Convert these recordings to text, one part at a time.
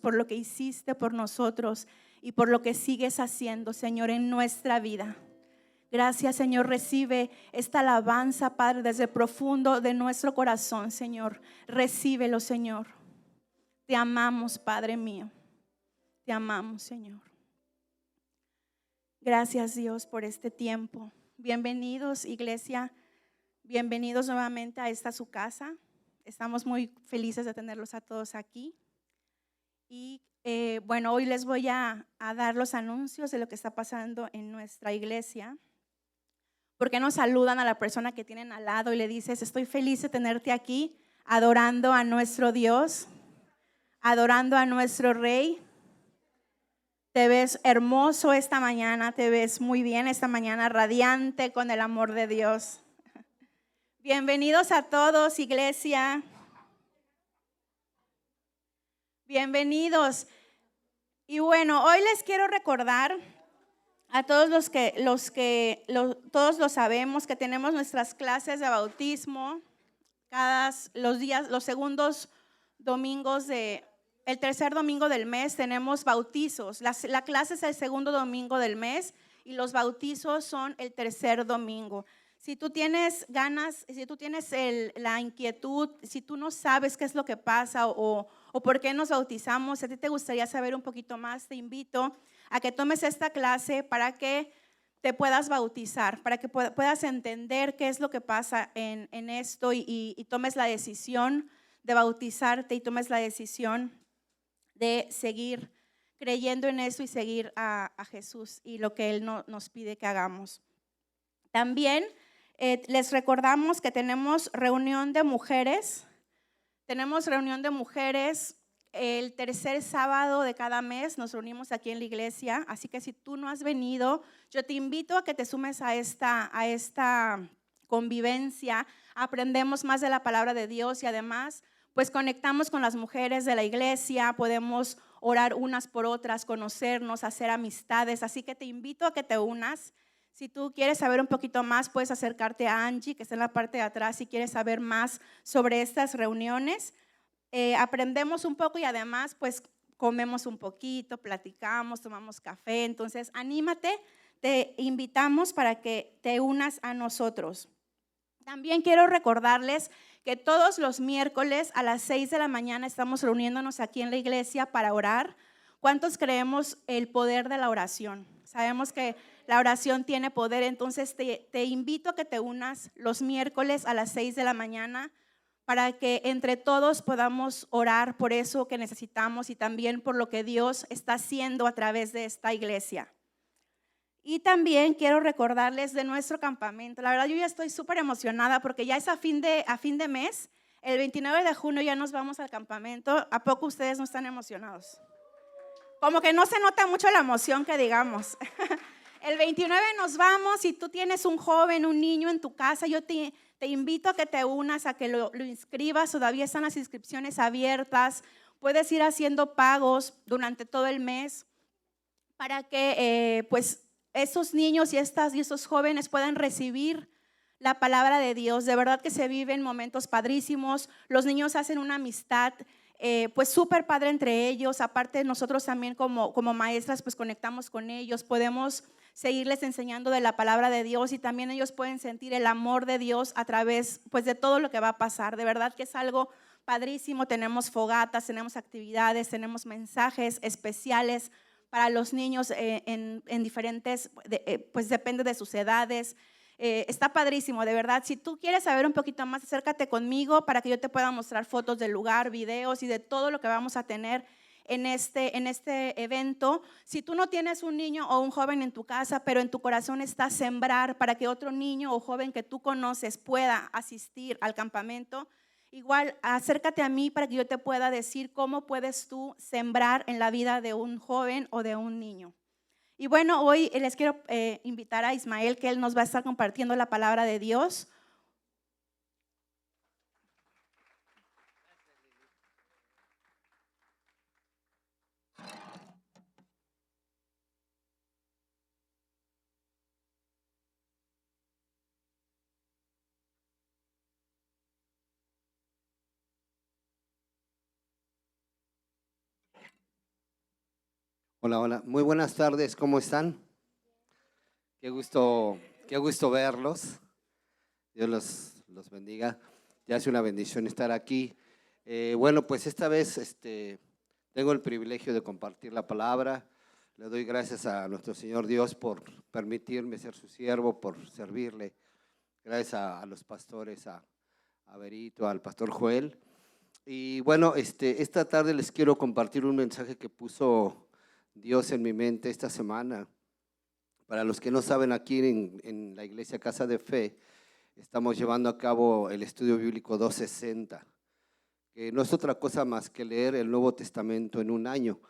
por lo que hiciste por nosotros y por lo que sigues haciendo, Señor, en nuestra vida. Gracias, Señor, recibe esta alabanza, Padre, desde el profundo de nuestro corazón, Señor. Recíbelo, Señor. Te amamos, Padre mío. Te amamos, Señor. Gracias, Dios, por este tiempo. Bienvenidos, iglesia. Bienvenidos nuevamente a esta su casa. Estamos muy felices de tenerlos a todos aquí. Y bueno, hoy les voy a dar los anuncios de lo que está pasando en nuestra iglesia. ¿Por qué no saludan a la persona que tienen al lado y le dices: estoy feliz de tenerte aquí, adorando a nuestro Dios, adorando a nuestro Rey? Te ves hermoso esta mañana, te ves muy bien esta mañana, radiante con el amor de Dios. Bienvenidos a todos, iglesia. Bienvenidos. Y bueno, hoy les quiero recordar a todos todos lo sabemos, que tenemos nuestras clases de bautismo los segundos domingos el tercer domingo del mes tenemos bautizos. La clase es el segundo domingo del mes y los bautizos son el tercer domingo. Si tú tienes ganas, si tú tienes la inquietud, si tú no sabes qué es lo que pasa o por qué nos bautizamos, si a ti te gustaría saber un poquito más, te invito a que tomes esta clase para que te puedas bautizar, para que puedas entender qué es lo que pasa en esto y tomes la decisión de bautizarte y tomes la decisión de seguir creyendo en eso y seguir a Jesús y lo que Él nos pide que hagamos. También les recordamos que tenemos reunión de mujeres. Tenemos reunión de mujeres el tercer sábado de cada mes. Nos reunimos aquí en la iglesia. Así que si tú no has venido, yo te invito a que te sumes a esta convivencia. Aprendemos más de la palabra de Dios y además pues conectamos con las mujeres de la iglesia. Podemos orar unas por otras, conocernos, hacer amistades. Así que te invito a que te unas. Si tú quieres saber un poquito más, puedes acercarte a Angie, que está en la parte de atrás, si quieres saber más sobre estas reuniones. Aprendemos un poco y además pues comemos un poquito, platicamos, tomamos café. Entonces anímate, te invitamos para que te unas a nosotros. También quiero recordarles que todos los miércoles a las 6 de la mañana estamos reuniéndonos aquí en la iglesia para orar. ¿Cuántos creemos el poder de la oración? Sabemos que la oración tiene poder, entonces te invito a que te unas los miércoles a las 6 de la mañana para que entre todos podamos orar por eso que necesitamos y también por lo que Dios está haciendo a través de esta iglesia. Y también quiero recordarles de nuestro campamento. La verdad yo ya estoy súper emocionada porque ya es a fin de mes, el 29 de junio ya nos vamos al campamento. ¿A poco ustedes no están emocionados? Como que no se nota mucho la emoción que digamos. El 29 nos vamos. Si tú tienes un joven, un niño en tu casa, yo te invito a que te unas, a que lo inscribas. Todavía están las inscripciones abiertas. Puedes ir haciendo pagos durante todo el mes para que pues esos niños y esos jóvenes puedan recibir la palabra de Dios. De verdad que se viven momentos padrísimos. Los niños hacen una amistad pues súper padre entre ellos. Aparte nosotros también como maestras pues conectamos con ellos, podemos seguirles enseñando de la palabra de Dios y también ellos pueden sentir el amor de Dios a través pues de todo lo que va a pasar. De verdad que es algo padrísimo. Tenemos fogatas, tenemos actividades, tenemos mensajes especiales para los niños en diferentes, pues depende de sus edades. Está padrísimo, de verdad. Si tú quieres saber un poquito más, acércate conmigo para que yo te pueda mostrar fotos del lugar, videos y de todo lo que vamos a tener en este evento. Si tú no tienes un niño o un joven en tu casa, pero en tu corazón está sembrar para que otro niño o joven que tú conoces pueda asistir al campamento, igual acércate a mí para que yo te pueda decir cómo puedes tú sembrar en la vida de un joven o de un niño. Y bueno, hoy les quiero invitar a Ismael, que él nos va a estar compartiendo la palabra de Dios. Hola, hola. Muy buenas tardes, ¿cómo están? Qué gusto, qué gusto verlos. Dios los bendiga. Ya es una bendición estar aquí. Bueno, pues esta vez tengo el privilegio de compartir la palabra. Le doy gracias a nuestro Señor Dios por permitirme ser su siervo, por servirle. Gracias a los pastores, a Berito, al pastor Joel. Y bueno, esta tarde les quiero compartir un mensaje que puso Dios en mi mente esta semana. Para los que no saben, aquí en la iglesia Casa de Fe estamos llevando a cabo el estudio bíblico 260, que no es otra cosa más que leer el Nuevo Testamento en un año.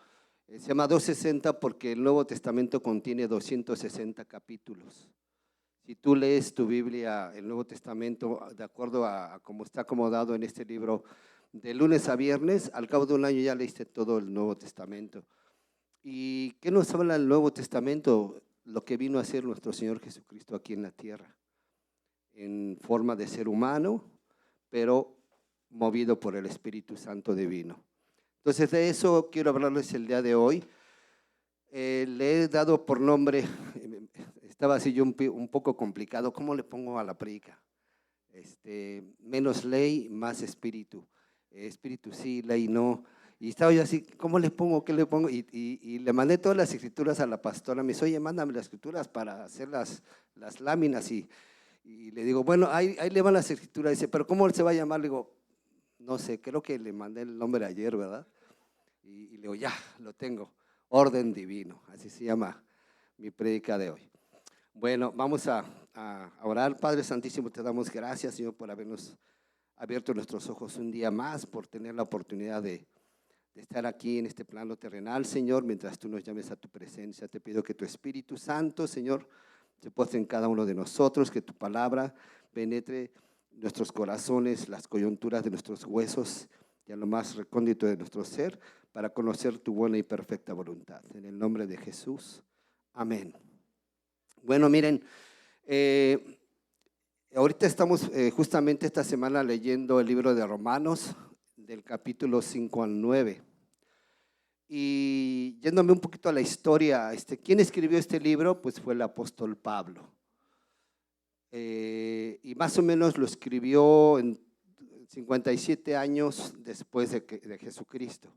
Se llama 260 porque el Nuevo Testamento contiene 260 capítulos. Si tú lees tu Biblia, el Nuevo Testamento, de acuerdo a cómo está acomodado en este libro, de lunes a viernes, al cabo de un año ya leíste todo el Nuevo Testamento. ¿Y qué nos habla el Nuevo Testamento? Lo que vino a hacer nuestro Señor Jesucristo aquí en la tierra, en forma de ser humano, pero movido por el Espíritu Santo divino. Entonces de eso quiero hablarles el día de hoy. Le he dado por nombre, estaba así yo un poco complicado, ¿cómo le pongo a la predica? Menos ley, más espíritu. Espíritu sí, ley no. Y estaba yo así, ¿cómo le pongo? ¿Qué le pongo? Y le mandé todas las escrituras a la pastora. Me dice, oye, mándame las escrituras para hacer las láminas. Y le digo, bueno, ahí le van las escrituras. Dice, ¿pero cómo se va a llamar? Le digo, no sé, creo que le mandé el nombre ayer, ¿verdad? Y le digo, ya, lo tengo. Orden divino, así se llama mi prédica de hoy. Bueno, vamos a orar. Padre Santísimo, te damos gracias, Señor, por habernos abierto nuestros ojos un día más, por tener la oportunidad de estar aquí en este plano terrenal, Señor, mientras tú nos llames a tu presencia. Te pido que tu Espíritu Santo, Señor, se postre en cada uno de nosotros, que tu palabra penetre nuestros corazones, las coyunturas de nuestros huesos y a lo más recóndito de nuestro ser, para conocer tu buena y perfecta voluntad. En el nombre de Jesús, amén. Bueno, miren, ahorita estamos justamente esta semana leyendo el libro de Romanos, del capítulo 5 al 9. Y yéndome un poquito a la historia, ¿quién escribió este libro? Pues fue el apóstol Pablo. Y más o menos lo escribió en 57 años después de Jesucristo.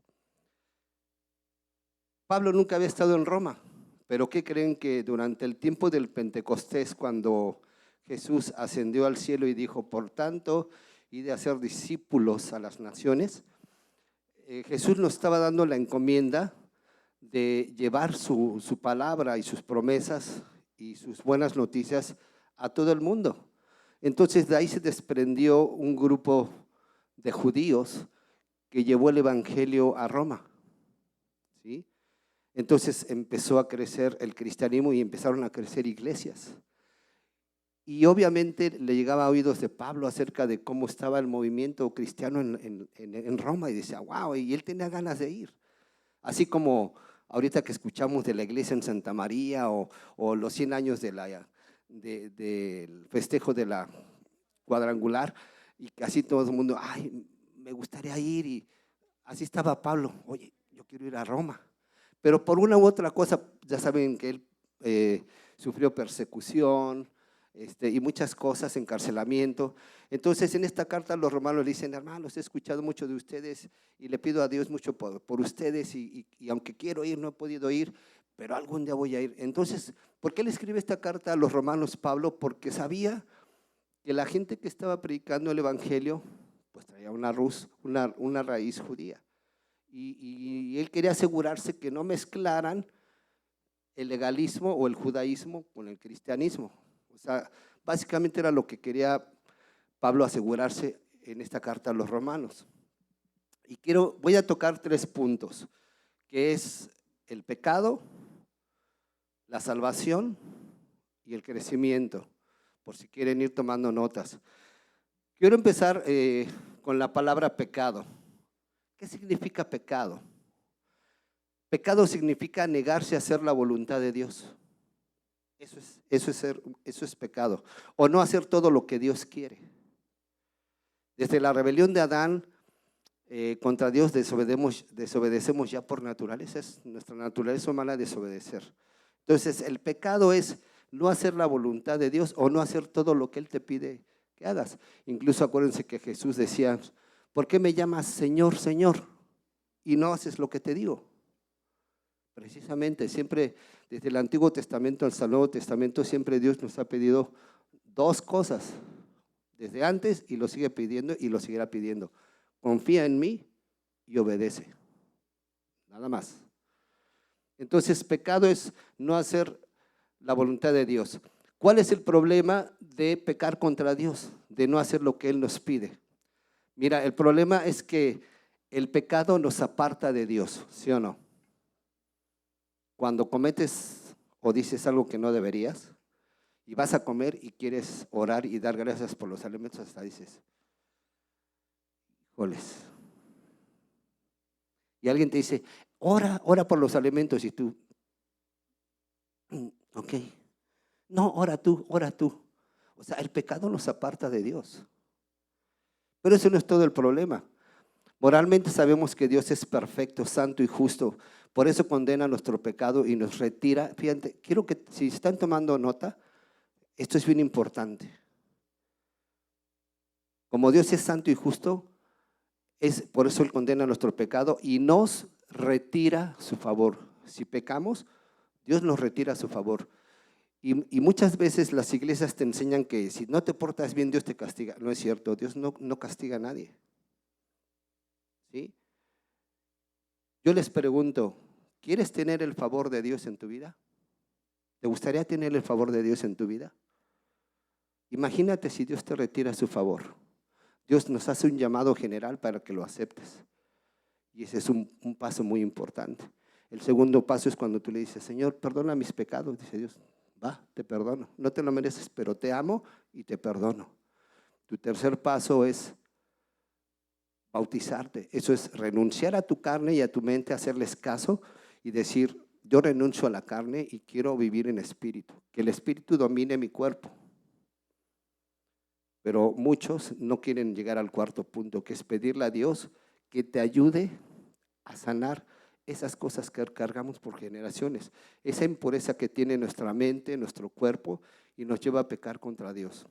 Pablo nunca había estado en Roma, pero ¿qué creen? Que durante el tiempo del Pentecostés, cuando Jesús ascendió al cielo y dijo, por tanto, id a hacer discípulos a las naciones, Jesús nos estaba dando la encomienda de llevar su palabra y sus promesas y sus buenas noticias a todo el mundo. Entonces de ahí se desprendió un grupo de judíos que llevó el evangelio a Roma, ¿sí? Entonces empezó a crecer el cristianismo y empezaron a crecer iglesias. Y obviamente le llegaba a oídos de Pablo acerca de cómo estaba el movimiento cristiano en Roma, y decía, wow, y él tenía ganas de ir. Así como ahorita que escuchamos de la iglesia en Santa María o los 100 años del festejo de la cuadrangular, y casi todo el mundo, ay, me gustaría ir. Y así estaba Pablo, oye, yo quiero ir a Roma. Pero por una u otra cosa, ya saben que él sufrió persecución y muchas cosas, encarcelamiento. Entonces en esta carta los romanos le dicen, hermanos, he escuchado mucho de ustedes y le pido a Dios mucho por ustedes y aunque quiero ir, no he podido ir, pero algún día voy a ir. Entonces, ¿por qué le escribe esta carta a los romanos Pablo? Porque sabía que la gente que estaba predicando el evangelio pues traía una raíz judía. Y él quería asegurarse que no mezclaran el legalismo o el judaísmo con el cristianismo. O sea, básicamente era lo que quería Pablo asegurarse en esta carta a los romanos. Y voy a tocar 3 puntos, que es el pecado, la salvación y el crecimiento, por si quieren ir tomando notas. Quiero empezar con la palabra pecado. ¿Qué significa pecado? Pecado significa negarse a hacer la voluntad de Dios. Eso es pecado. O no hacer todo lo que Dios quiere. Desde la rebelión de Adán contra Dios desobedecemos ya por naturaleza, es nuestra naturaleza humana desobedecer. Entonces el pecado es no hacer la voluntad de Dios o no hacer todo lo que Él te pide que hagas. Incluso acuérdense que Jesús decía, ¿por qué me llamas Señor, Señor? Y no haces lo que te digo. Precisamente, siempre desde el Antiguo Testamento hasta el Nuevo Testamento, siempre Dios nos ha pedido dos cosas, desde antes, y lo sigue pidiendo y lo seguirá pidiendo. Confía en mí y obedece. Nada más. Entonces, pecado es no hacer la voluntad de Dios. ¿Cuál es el problema de pecar contra Dios? De no hacer lo que Él nos pide. Mira, el problema es que el pecado nos aparta de Dios, ¿sí o no? Cuando cometes o dices algo que no deberías y vas a comer y quieres orar y dar gracias por los alimentos, hasta dices, híjoles. Y alguien te dice, ora por los alimentos y tú, ok. No, ora tú, ora tú. O sea, el pecado nos aparta de Dios. Pero eso no es todo el problema. Moralmente sabemos que Dios es perfecto, santo y justo. Por eso condena nuestro pecado y nos retira. Fíjate, quiero que si están tomando nota, esto es bien importante. Como Dios es santo y justo, por eso Él condena nuestro pecado y nos retira su favor. Si pecamos, Dios nos retira su favor. Y muchas veces las iglesias te enseñan que si no te portas bien, Dios te castiga. No es cierto, Dios no castiga a nadie. ¿Sí? Yo les pregunto, ¿quieres tener el favor de Dios en tu vida? ¿Te gustaría tener el favor de Dios en tu vida? Imagínate si Dios te retira su favor. Dios nos hace un llamado general para que lo aceptes. Y ese es un paso muy importante. El segundo paso es cuando tú le dices, Señor, perdona mis pecados. Dice Dios, va, te perdono. No te lo mereces, pero te amo y te perdono. Tu tercer paso es bautizarte. Eso es renunciar a tu carne y a tu mente, hacerles caso y decir, yo renuncio a la carne y quiero vivir en espíritu. Que el espíritu domine mi cuerpo. Pero muchos no quieren llegar al cuarto punto, que es pedirle a Dios que te ayude a sanar esas cosas que cargamos por generaciones, esa impureza que tiene nuestra mente, nuestro cuerpo y nos lleva a pecar contra Dios.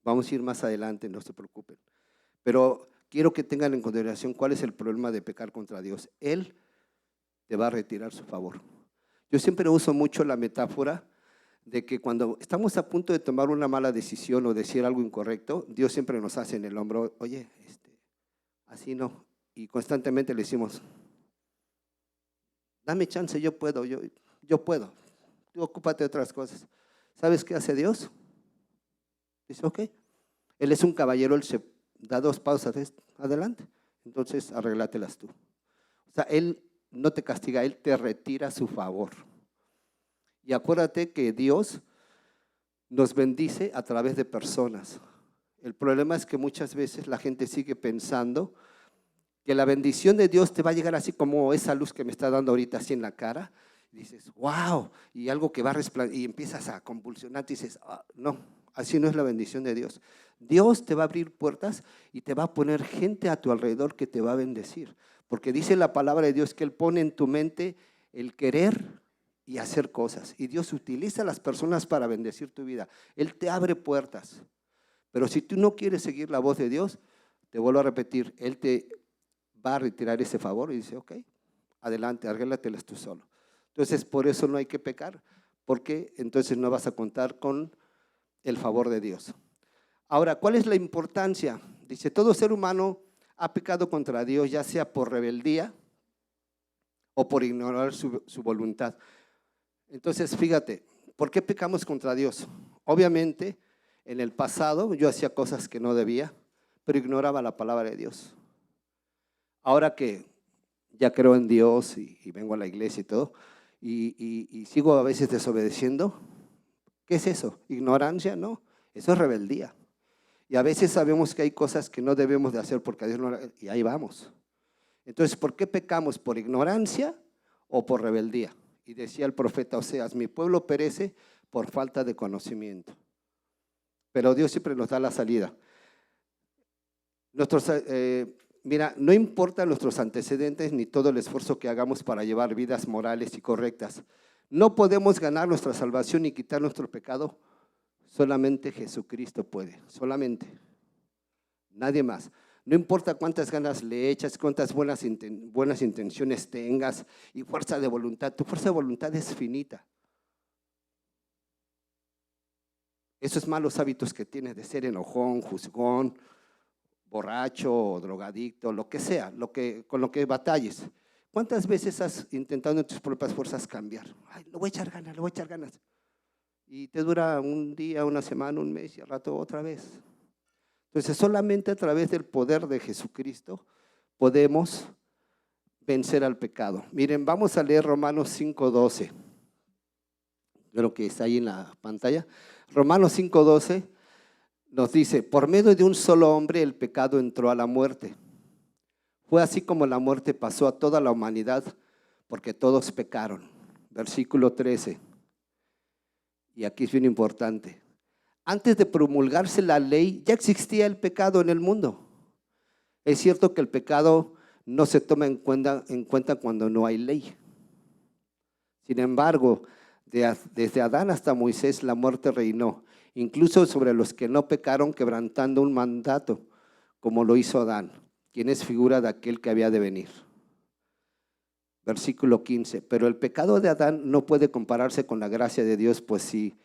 Vamos a ir más adelante, no se preocupen. Pero quiero que tengan en consideración cuál es el problema de pecar contra Dios. Él te va a retirar su favor. Yo siempre uso mucho la metáfora de que cuando estamos a punto de tomar una mala decisión o decir algo incorrecto, Dios siempre nos hace en el hombro, oye, así no. Y constantemente le decimos, dame chance, yo puedo, tú ocúpate de otras cosas. ¿Sabes qué hace Dios? Dice, ok, Él es un caballero, Él se da dos pausas adelante, entonces arréglatelas tú. O sea, Él no te castiga, Él te retira su favor. Y acuérdate que Dios nos bendice a través de personas. El problema es que muchas veces la gente sigue pensando que la bendición de Dios te va a llegar así como esa luz que me está dando ahorita así en la cara. Y dices, wow, y algo que va a resplandecer y empiezas a convulsionar y dices, no, así no es la bendición de Dios. Dios te va a abrir puertas y te va a poner gente a tu alrededor que te va a bendecir. Porque dice la palabra de Dios que Él pone en tu mente el querer y hacer cosas. Y Dios utiliza a las personas para bendecir tu vida. Él te abre puertas. Pero si tú no quieres seguir la voz de Dios, te vuelvo a repetir, Él te va a retirar ese favor y dice, ok, adelante, arréglatelas tú solo. Entonces, por eso no hay que pecar, porque entonces no vas a contar con el favor de Dios. Ahora, ¿cuál es la importancia? Dice, todo ser humano ha pecado contra Dios, ya sea por rebeldía o por ignorar su voluntad. Entonces, fíjate, ¿por qué pecamos contra Dios? Obviamente, en el pasado yo hacía cosas que no debía, pero ignoraba la palabra de Dios. Ahora que ya creo en Dios y vengo a la iglesia y todo, y sigo a veces desobedeciendo, ¿qué es eso? ¿Ignorancia? No, eso es rebeldía. Y a veces sabemos que hay cosas que no debemos de hacer porque a Dios no, y ahí vamos. Entonces, ¿por qué pecamos? ¿Por ignorancia o por rebeldía? Y decía el profeta Oseas, mi pueblo perece por falta de conocimiento. Pero Dios siempre nos da la salida. mira, no importa nuestros antecedentes ni todo el esfuerzo que hagamos para llevar vidas morales y correctas. No podemos ganar nuestra salvación y quitar nuestro pecado. Solamente Jesucristo puede, solamente. Nadie más. No importa cuántas ganas le echas, cuántas buenas intenciones tengas y fuerza de voluntad. Tu fuerza de voluntad es finita. Esos malos hábitos que tienes de ser enojón, juzgón, borracho, drogadicto, lo que sea, con lo que batalles. ¿Cuántas veces has intentado en tus propias fuerzas cambiar? Ay, le voy a echar ganas, le voy a echar ganas. Y te dura un día, una semana, un mes y al rato otra vez. Entonces, solamente a través del poder de Jesucristo podemos vencer al pecado. Miren, vamos a leer Romanos 5:12. Creo que está ahí en la pantalla. Romanos 5:12 nos dice, por medio de un solo hombre el pecado entró a la muerte. Fue así como la muerte pasó a toda la humanidad, porque todos pecaron. Versículo 13. Y aquí es bien importante. Antes de promulgarse la ley, ya existía el pecado en el mundo. Es cierto que el pecado no se toma en cuenta cuando no hay ley. Sin embargo, desde Adán hasta Moisés la muerte reinó, incluso sobre los que no pecaron, quebrantando un mandato, como lo hizo Adán, quien es figura de aquel que había de venir. Versículo 15, pero el pecado de Adán no puede compararse con la gracia de Dios, pues si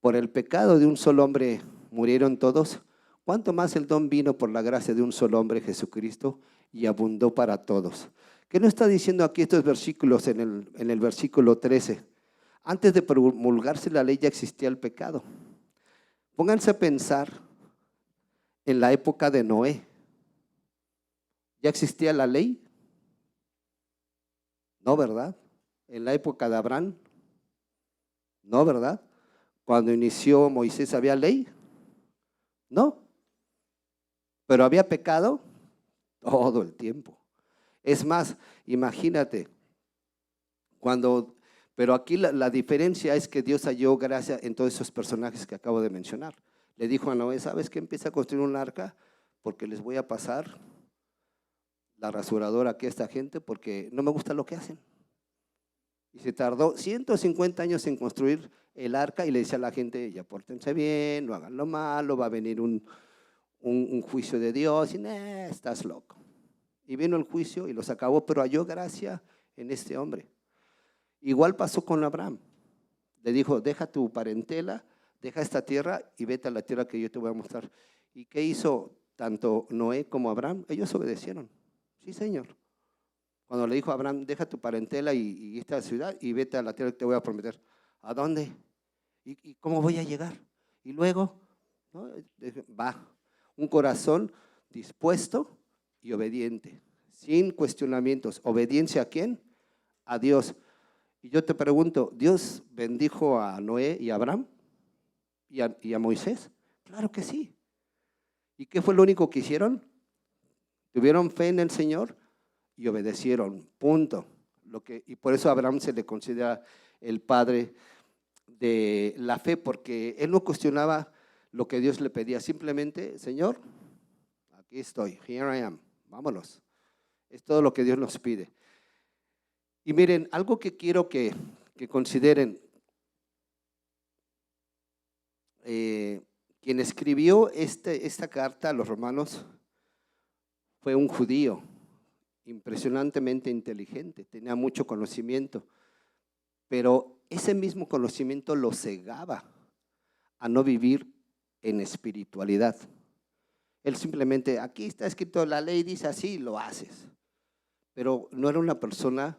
por el pecado de un solo hombre murieron todos, ¿cuánto más el don vino por la gracia de un solo hombre, Jesucristo, y abundó para todos? ¿Qué nos está diciendo aquí estos versículos en el versículo 13? Antes de promulgarse la ley ya existía el pecado. Pónganse a pensar en la época de Noé. ¿Ya existía la ley? No, ¿verdad? En la época de Abraham, no, ¿verdad? Cuando inició Moisés, ¿había ley? No. Pero había pecado todo el tiempo. Es más, imagínate, pero aquí la diferencia es que Dios halló gracia en todos esos personajes que acabo de mencionar. Le dijo a Noé, ¿sabes qué? Empieza a construir un arca porque les voy a pasar la rasuradora aquí a esta gente porque no me gusta lo que hacen. Y se tardó 150 años en construir el arca y le decía a la gente, ya pórtense bien, no hagan lo malo, va a venir un juicio de Dios y estás loco. Y vino el juicio y los acabó, pero halló gracia en este hombre. Igual pasó con Abraham. Le dijo, deja tu parentela, deja esta tierra y vete a la tierra que yo te voy a mostrar. ¿Y qué hizo tanto Noé como Abraham? Ellos obedecieron. Sí, Señor. Cuando le dijo a Abraham, deja tu parentela y esta ciudad y vete a la tierra que te voy a prometer. ¿A dónde? ¿Y cómo voy a llegar? Y luego, ¿no? Va, un corazón dispuesto y obediente, sin cuestionamientos. ¿Obediencia a quién? A Dios. Y yo te pregunto, ¿Dios bendijo a Noé y a Abraham y a Moisés? Claro que sí. ¿Y qué fue lo único que hicieron? Tuvieron fe en el Señor y obedecieron, punto. Y por eso a Abraham se le considera el padre de la fe, porque él no cuestionaba lo que Dios le pedía, simplemente, Señor, aquí estoy, here I am, vámonos. Es todo lo que Dios nos pide. Y miren, algo que quiero que consideren, quien escribió esta carta a los romanos fue un judío, impresionantemente inteligente, tenía mucho conocimiento, pero ese mismo conocimiento lo cegaba a no vivir en espiritualidad. Él simplemente, aquí está escrito, la ley dice así, lo haces. Pero no era una persona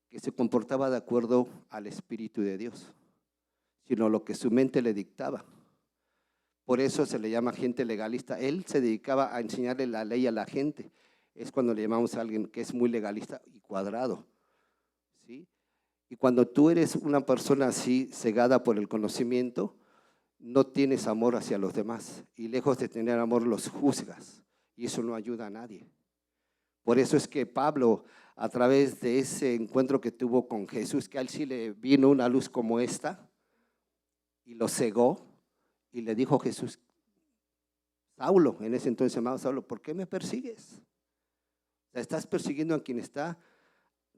que se comportaba de acuerdo al Espíritu de Dios, sino lo que su mente le dictaba. Por eso se le llama gente legalista. Él se dedicaba a enseñarle la ley a la gente. Es cuando le llamamos a alguien que es muy legalista y cuadrado, ¿sí? Y cuando tú eres una persona así, cegada por el conocimiento, no tienes amor hacia los demás. Y lejos de tener amor, los juzgas. Y eso no ayuda a nadie. Por eso es que Pablo, a través de ese encuentro que tuvo con Jesús, que a él sí le vino una luz como esta, y lo cegó, y le dijo Jesús, Saulo, en ese entonces llamado Saulo, ¿por qué me persigues? O sea, estás persiguiendo a quien está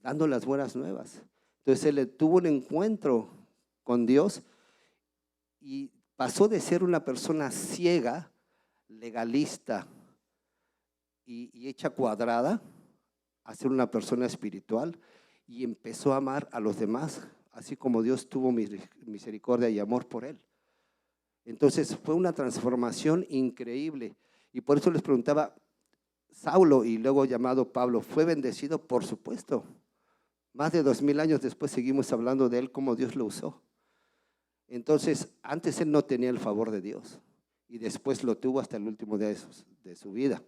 dando las buenas nuevas. Entonces él tuvo un encuentro con Dios y pasó de ser una persona ciega, legalista y hecha cuadrada, a ser una persona espiritual, y empezó a amar a los demás, así como Dios tuvo misericordia y amor por él. Entonces fue una transformación increíble. Y por eso les preguntaba, Saulo, y luego llamado Pablo, ¿fue bendecido? Por supuesto. Más de 2000 años después seguimos hablando de él, cómo Dios lo usó. Entonces, antes él no tenía el favor de Dios y después lo tuvo hasta el último día de su vida.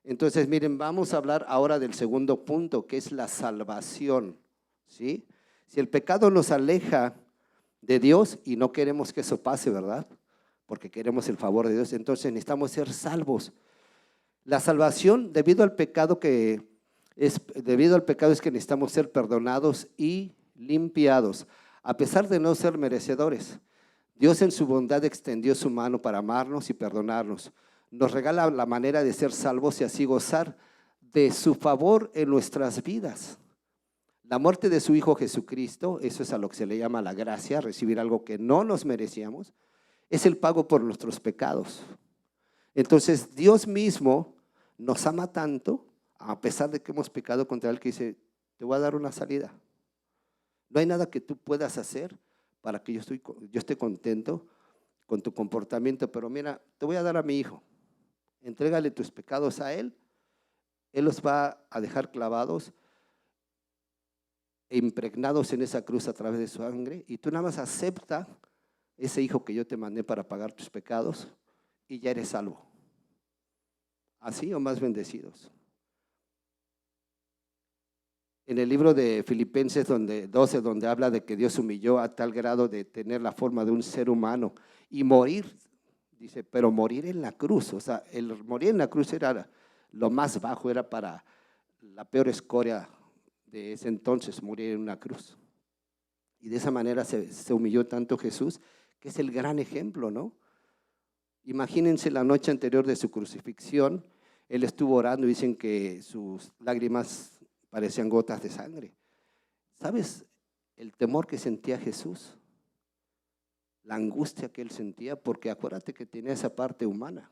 Entonces, miren, vamos a hablar ahora del segundo punto, que es la salvación, ¿sí? Si el pecado nos aleja de Dios y no queremos que eso pase, ¿verdad? Porque queremos el favor de Dios, entonces necesitamos ser salvos. La salvación debido al pecado es que necesitamos ser perdonados y limpiados, a pesar de no ser merecedores. Dios en su bondad extendió su mano para amarnos y perdonarnos. Nos regala la manera de ser salvos y así gozar de su favor en nuestras vidas. La muerte de su Hijo Jesucristo, eso es a lo que se le llama la gracia, recibir algo que no nos merecíamos, es el pago por nuestros pecados. Entonces Dios mismo nos ama tanto, a pesar de que hemos pecado contra Él, que dice, te voy a dar una salida. No hay nada que tú puedas hacer para que yo esté contento con tu comportamiento, pero mira, te voy a dar a mi Hijo. Entrégale tus pecados a Él, Él los va a dejar clavados e impregnados en esa cruz a través de su sangre, y tú nada más acepta ese Hijo que yo te mandé para pagar tus pecados y ya eres salvo. Así o más bendecidos. En el libro de Filipenses 12, donde habla de que Dios humilló a tal grado de tener la forma de un ser humano y morir, dice, pero morir en la cruz, o sea, el morir en la cruz era lo más bajo, era para la peor escoria de ese entonces, morir en una cruz. Y de esa manera se humilló tanto Jesús, que es el gran ejemplo, ¿no? Imagínense la noche anterior de su crucifixión, Él estuvo orando y dicen que sus lágrimas parecían gotas de sangre. ¿Sabes el temor que sentía Jesús? La angustia que Él sentía, porque acuérdate que tenía esa parte humana.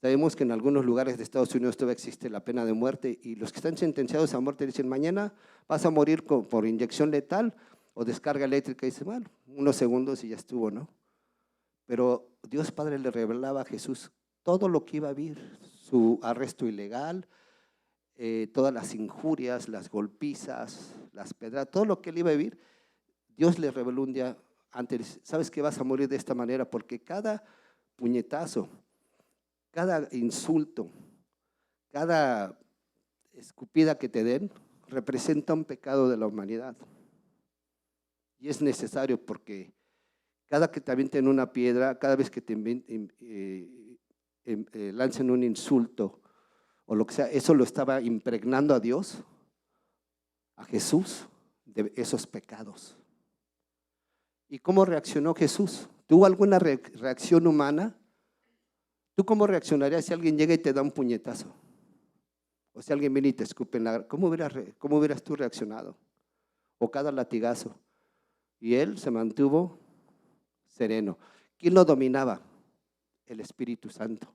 Sabemos que en algunos lugares de Estados Unidos todavía existe la pena de muerte y los que están sentenciados a muerte dicen, mañana vas a morir por inyección letal o descarga eléctrica. Y dice, bueno, unos segundos y ya estuvo, ¿no? Pero Dios Padre le revelaba a Jesús todo lo que iba a vivir, su arresto ilegal, todas las injurias, las golpizas, las pedradas, todo lo que él iba a vivir. Dios le reveló un día antes, ¿sabes que vas a morir de esta manera? Porque cada puñetazo, cada insulto, cada escupida que te den, representa un pecado de la humanidad. Y es necesario porque cada que te avienten una piedra, cada vez que te lancen un insulto o lo que sea, eso lo estaba impregnando a Dios, a Jesús, de esos pecados. ¿Y cómo reaccionó Jesús? ¿Tuvo alguna reacción humana? ¿Tú cómo reaccionarías si alguien llega y te da un puñetazo? O si alguien viene y te escupe en la... ¿Cómo hubieras tú reaccionado? O cada latigazo. Y él se mantuvo sereno. ¿Quién lo dominaba? El Espíritu Santo.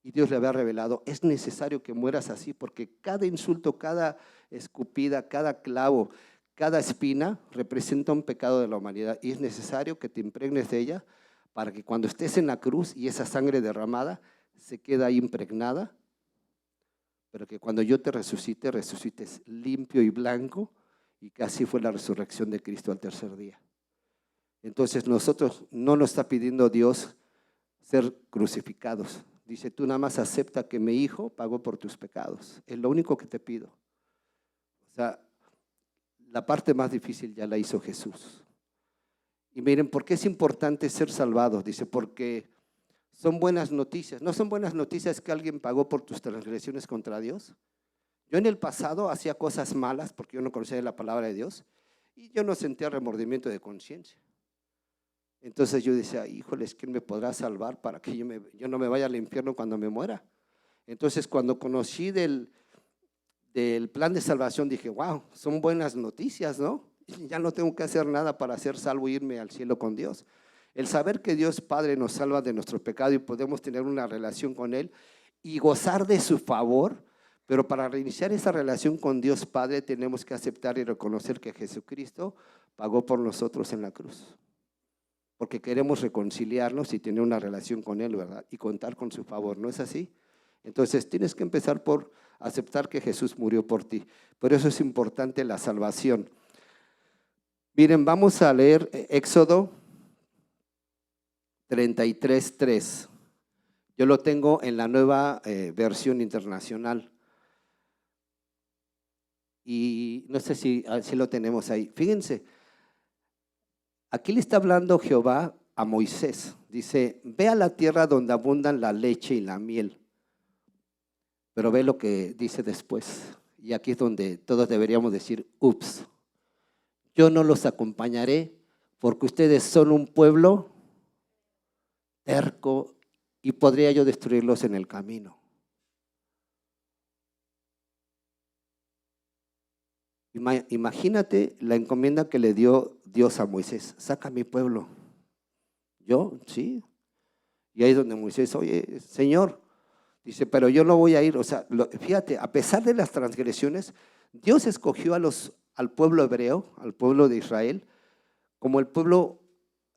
Y Dios le había revelado, es necesario que mueras así, porque cada insulto, cada escupida, cada clavo, cada espina representa un pecado de la humanidad. Y es necesario que te impregnes de ella para que cuando estés en la cruz y esa sangre derramada se queda ahí impregnada, pero que cuando yo te resucite, resucites limpio y blanco, y que así fue la resurrección de Cristo al tercer día. Entonces nosotros no nos está pidiendo Dios ser crucificados. Dice, tú nada más acepta que mi Hijo pagó por tus pecados. Es lo único que te pido. O sea, la parte más difícil ya la hizo Jesús. Y miren, ¿por qué es importante ser salvados? Dice, porque son buenas noticias. ¿No son buenas noticias que alguien pagó por tus transgresiones contra Dios? Yo en el pasado hacía cosas malas porque yo no conocía la palabra de Dios y yo no sentía remordimiento de conciencia. Entonces yo decía, híjoles, ¿quién me podrá salvar para que yo no me vaya al infierno cuando me muera? Entonces, cuando conocí del plan de salvación, dije, wow, son buenas noticias, ¿no? Ya no tengo que hacer nada para ser salvo e irme al cielo con Dios. El saber que Dios Padre nos salva de nuestro pecado y podemos tener una relación con Él y gozar de su favor, pero para reiniciar esa relación con Dios Padre tenemos que aceptar y reconocer que Jesucristo pagó por nosotros en la cruz. Porque queremos reconciliarnos y tener una relación con Él, ¿verdad? Y contar con su favor, ¿no es así? Entonces tienes que empezar por aceptar que Jesús murió por ti. Por eso es importante la salvación. Miren, vamos a leer Éxodo 33:3. Yo lo tengo en la nueva versión internacional. Y no sé si lo tenemos ahí. Fíjense, aquí le está hablando Jehová a Moisés. Dice, ve a la tierra donde abundan la leche y la miel. Pero ve lo que dice después. Y aquí es donde todos deberíamos decir, ups, yo no los acompañaré porque ustedes son un pueblo terco y podría yo destruirlos en el camino. Imagínate la encomienda que le dio Dios a Moisés. Saca a mi pueblo. ¿Yo? Sí. Y ahí es donde Moisés, oye, Señor, dice, pero yo no voy a ir. O sea, fíjate, a pesar de las transgresiones, Dios escogió al pueblo hebreo, al pueblo de Israel, como el pueblo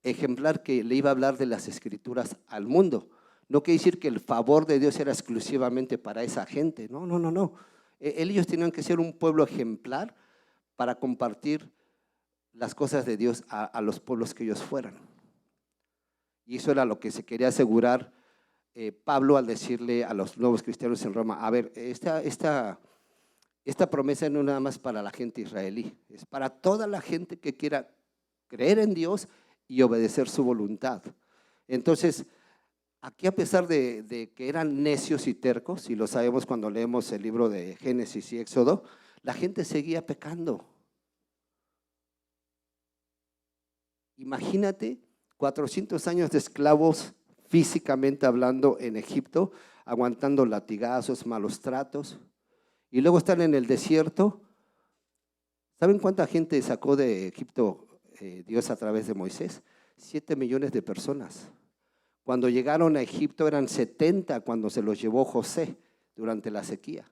ejemplar que le iba a hablar de las escrituras al mundo. No quiere decir que el favor de Dios era exclusivamente para esa gente. No, no, no, no. Ellos tenían que ser un pueblo ejemplar para compartir las cosas de Dios a los pueblos que ellos fueran. Y eso era lo que se quería asegurar Pablo al decirle a los nuevos cristianos en Roma, a ver, esta promesa no es nada más para la gente israelí, es para toda la gente que quiera creer en Dios y obedecer su voluntad. Entonces, aquí a pesar de que eran necios y tercos, y lo sabemos cuando leemos el libro de Génesis y Éxodo, la gente seguía pecando. Imagínate 400 años de esclavos físicamente hablando en Egipto, aguantando latigazos, malos tratos, y luego están en el desierto. ¿Saben cuánta gente sacó de Egipto Dios a través de Moisés? 7 millones de personas. Cuando llegaron a Egipto eran 70 cuando se los llevó José durante la sequía.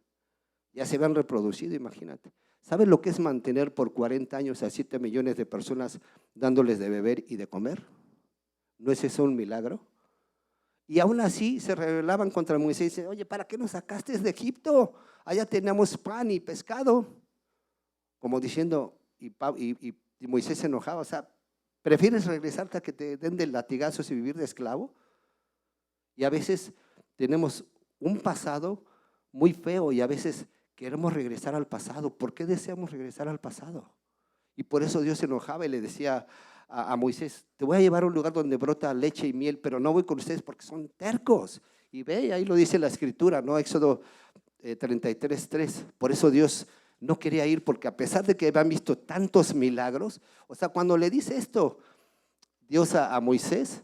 Ya se habían reproducido, imagínate. ¿Sabes lo que es mantener por 40 años a 7 millones de personas dándoles de beber y de comer? ¿No es eso un milagro? Y aún así se rebelaban contra Moisés y dicen, oye, ¿para qué nos sacaste de Egipto? Allá teníamos pan y pescado. Como diciendo, y Moisés se enojaba, o sea, ¿prefieres regresarte a que te den de latigazos y vivir de esclavo? Y a veces tenemos un pasado muy feo y a veces queremos regresar al pasado. ¿Por qué deseamos regresar al pasado? Y por eso Dios se enojaba y le decía a Moisés, te voy a llevar a un lugar donde brota leche y miel, pero no voy con ustedes porque son tercos. Y ve, ahí lo dice la escritura, ¿no? Éxodo 33:3. Por eso Dios no quería ir, porque a pesar de que habían visto tantos milagros, o sea, cuando le dice esto Dios a Moisés,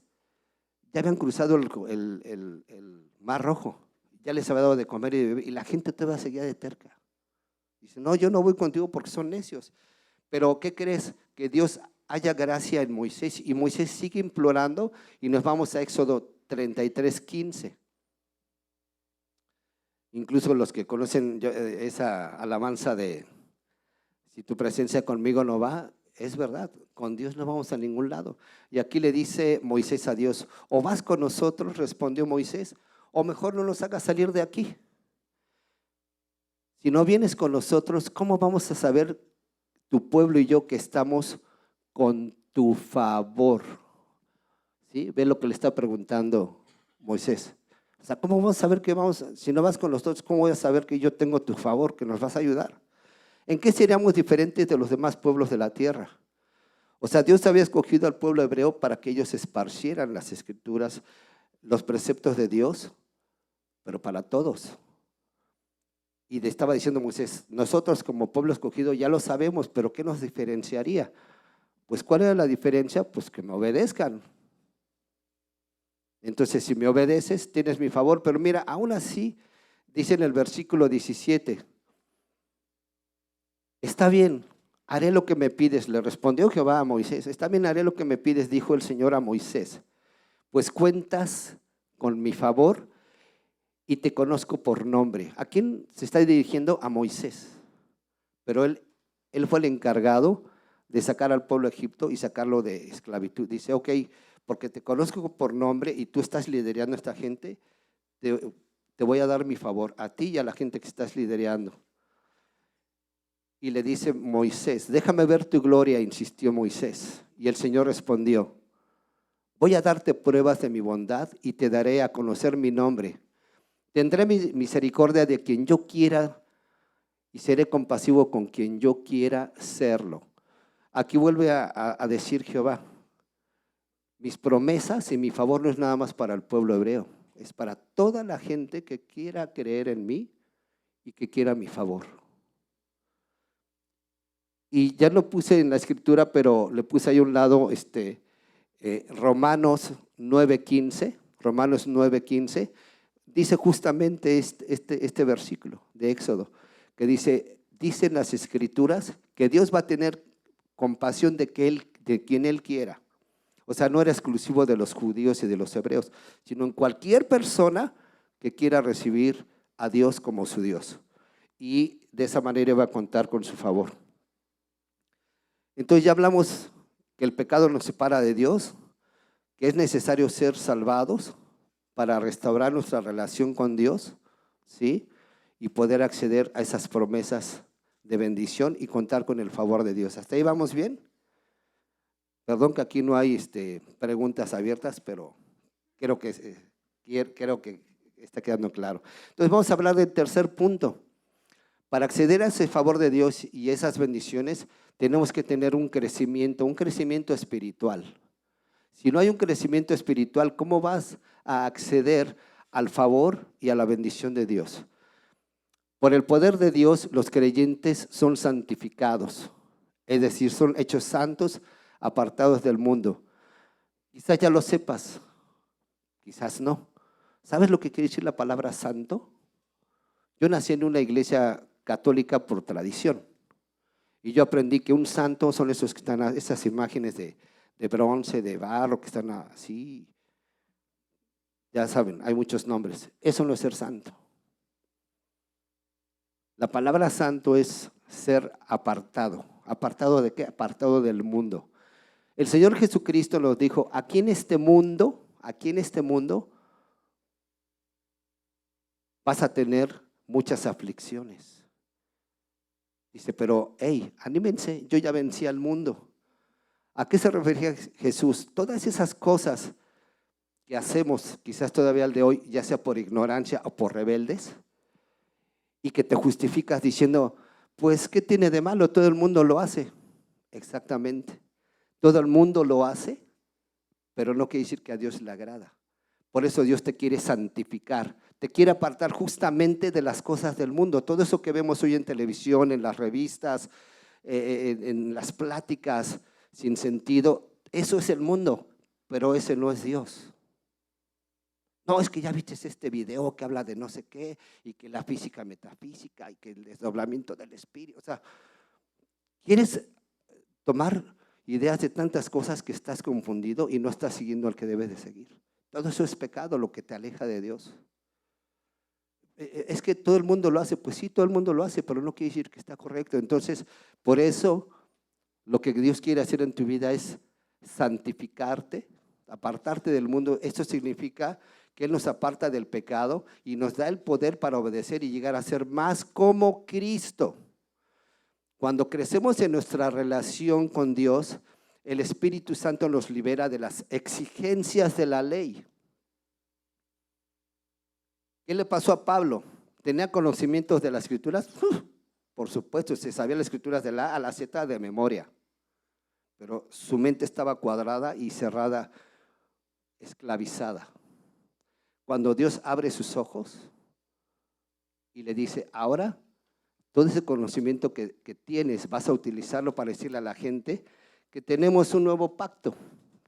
ya habían cruzado el Mar Rojo, ya les había dado de comer y de beber, y la gente todavía seguía de terca. Dice, no, yo no voy contigo porque son necios. Pero ¿qué crees? Que Dios haya gracia en Moisés, y Moisés sigue implorando, y nos vamos a Éxodo 33:15. Incluso los que conocen esa alabanza de si tu presencia conmigo no va, es verdad, con Dios no vamos a ningún lado. Y aquí le dice Moisés a Dios, o vas con nosotros, respondió Moisés, o mejor no nos hagas salir de aquí. Si no vienes con nosotros, ¿cómo vamos a saber tu pueblo y yo que estamos con tu favor? ¿Sí? Ve lo que le está preguntando Moisés. O sea, ¿cómo vamos a saber que vamos? Si no vas con nosotros, ¿cómo voy a saber que yo tengo tu favor, que nos vas a ayudar? ¿En qué seríamos diferentes de los demás pueblos de la tierra? O sea, Dios había escogido al pueblo hebreo para que ellos esparcieran las escrituras, los preceptos de Dios, pero para todos. Y le estaba diciendo Moisés, nosotros como pueblo escogido ya lo sabemos, pero ¿qué nos diferenciaría? Pues ¿cuál era la diferencia? Pues que me obedezcan. Entonces, si me obedeces, tienes mi favor. Pero mira, aún así, dice en el versículo 17, está bien, haré lo que me pides, le respondió Jehová a Moisés. Está bien, haré lo que me pides, dijo el Señor a Moisés, pues cuentas con mi favor y te conozco por nombre. ¿A quién se está dirigiendo? A Moisés. Pero él fue el encargado de sacar al pueblo de Egipto y sacarlo de esclavitud. Dice, ok, porque te conozco por nombre y tú estás liderando a esta gente, te voy a dar mi favor a ti y a la gente que estás liderando. Y le dice Moisés, déjame ver tu gloria, insistió Moisés. Y el Señor respondió, voy a darte pruebas de mi bondad y te daré a conocer mi nombre. Tendré misericordia de quien yo quiera y seré compasivo con quien yo quiera serlo. Aquí vuelve a decir Jehová, mis promesas y mi favor no es nada más para el pueblo hebreo, es para toda la gente que quiera creer en mí y que quiera mi favor. Y ya lo puse en la escritura, pero le puse ahí a un lado Romanos 9:15. Romanos 9:15 dice justamente este versículo de Éxodo, que dicen las escrituras que Dios va a tener compasión de quien Él quiera. O sea, no era exclusivo de los judíos y de los hebreos, sino en cualquier persona que quiera recibir a Dios como su Dios. Y de esa manera va a contar con su favor. Entonces ya hablamos que el pecado nos separa de Dios, que es necesario ser salvados para restaurar nuestra relación con Dios, ¿sí? Y poder acceder a esas promesas de bendición y contar con el favor de Dios. ¿Hasta ahí vamos bien? Perdón que aquí no hay preguntas abiertas, pero creo que está quedando claro. Entonces vamos a hablar del tercer punto. Para acceder a ese favor de Dios y esas bendiciones, tenemos que tener un crecimiento espiritual. Si no hay un crecimiento espiritual, ¿cómo vas a acceder al favor y a la bendición de Dios? Por el poder de Dios, los creyentes son santificados, es decir, son hechos santos, apartados del mundo. Quizás ya lo sepas, quizás no. ¿Sabes lo que quiere decir la palabra santo? Yo nací en una iglesia católica por tradición y yo aprendí que un santo son esos que están, esas imágenes de bronce, de barro, que están así. Ya saben, hay muchos nombres. Eso no es ser santo. La palabra santo es ser apartado. ¿Apartado de qué? Apartado del mundo. El Señor Jesucristo nos dijo, aquí en este mundo vas a tener muchas aflicciones. Dice, pero hey, anímense, yo ya vencí al mundo. ¿A qué se refería Jesús? Todas esas cosas que hacemos, quizás todavía al de hoy, ya sea por ignorancia o por rebeldes, y que te justificas diciendo, pues, ¿qué tiene de malo? Todo el mundo lo hace. Exactamente. Todo el mundo lo hace, pero no quiere decir que a Dios le agrada. Por eso Dios te quiere santificar, te quiere apartar justamente de las cosas del mundo. Todo eso que vemos hoy en televisión, en las revistas, en las pláticas sin sentido, eso es el mundo, pero ese no es Dios. No, es que ya viste este video que habla de no sé qué, y que la física metafísica, y que el desdoblamiento del espíritu. O sea, ¿quieres tomar ideas de tantas cosas que estás confundido y no estás siguiendo al que debes de seguir? Todo eso es pecado, lo que te aleja de Dios. Es que todo el mundo lo hace. Pues sí, todo el mundo lo hace, pero no quiere decir que está correcto. Entonces, por eso, lo que Dios quiere hacer en tu vida es santificarte, apartarte del mundo. Esto significa que Él nos aparta del pecado y nos da el poder para obedecer y llegar a ser más como Cristo. Cuando crecemos en nuestra relación con Dios, el Espíritu Santo nos libera de las exigencias de la ley. ¿Qué le pasó a Pablo? ¿Tenía conocimientos de las Escrituras? Por supuesto, se sabía las Escrituras de la A a la Z de memoria, pero su mente estaba cuadrada y cerrada, esclavizada. Cuando Dios abre sus ojos y le dice, ahora todo ese conocimiento que tienes vas a utilizarlo para decirle a la gente que tenemos un nuevo pacto,